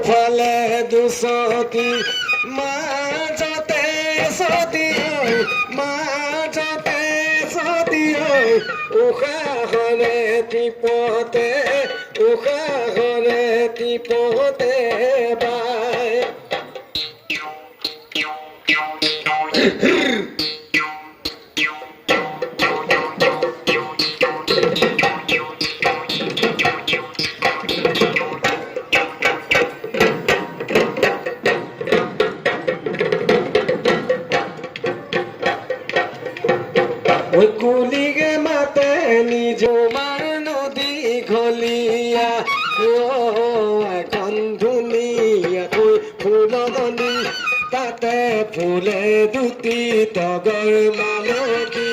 ফালে দুচকী মাজতে যদি মাজতে যদি উশাহৰে টিপতে উশাহৰে টিপতে বাই ওই কুলিগে মাতে নিজমাৰ নদী ঘলিয়া এখন ধুনীয়াকৈ ফুলনি তাতে ফুলে দুটি তগৰ মালতী